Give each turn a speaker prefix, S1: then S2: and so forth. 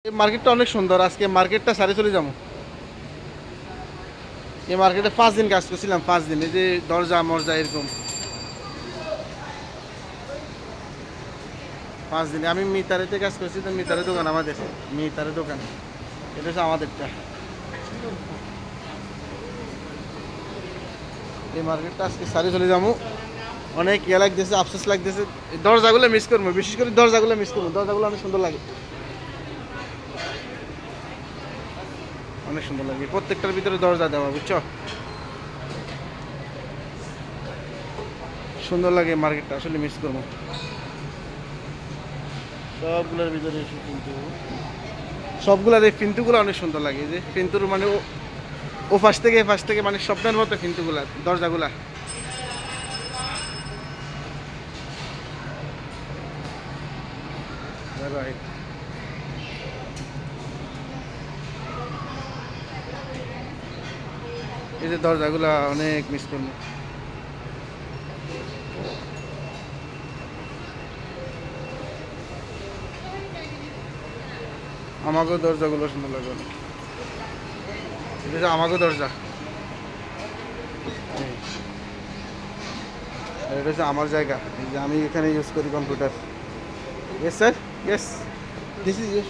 S1: এই মার্কেটটা অনেক সুন্দর। আজকে মার্কেটটা সারি চলে যাবো। এই মার্কেটে 5 দিন কাজ করছিলাম, 5 দিন। এই যে দরজা মরজা এরকম 5 দিনে আমি মিতারেতে কাজ করছি। তো মিতারের দোকান আমাদের, মিতারের দোকান এটা হচ্ছে আমাদেরটা। এই মার্কেটটা আজকে সারি চলে যাবো। অনেক ইয়ে লাগতেছে, আফসোস লাগতেছে। এই দরজাগুলো মিস করবো, বিশেষ করে দরজাগুলো মিস করবো। দরজাগুলো অনেক সুন্দর লাগে, অনেক সুন্দর লাগে। প্রত্যেকটার ভিতরে দরজা দেওয়া, বুঝছো? সুন্দর লাগে মার্কেটটা, আসলে মিস করবো। সবগুলোর ভিতরে কিন্তু সবগুলার এই ফিন্তুগুলো অনেক সুন্দর লাগে। এই যে ফিন্তুর মানে ও পাশ থেকে এ পাশ থেকে মানে স্বপ্নের মতো ফিন্তুগুলা, দরজাগুলা। রাইট। এই যে দরজাগুলা অনেক মিস করবো। আমাকেও দরজাগুলো সুন্দর লাগে অনেক। এটা যে আমাকেও দরজা, আর এটা হচ্ছে আমার জায়গা। এই যে আমি এখানে ইউজ করি computer. Yes sir, yes, this is yes.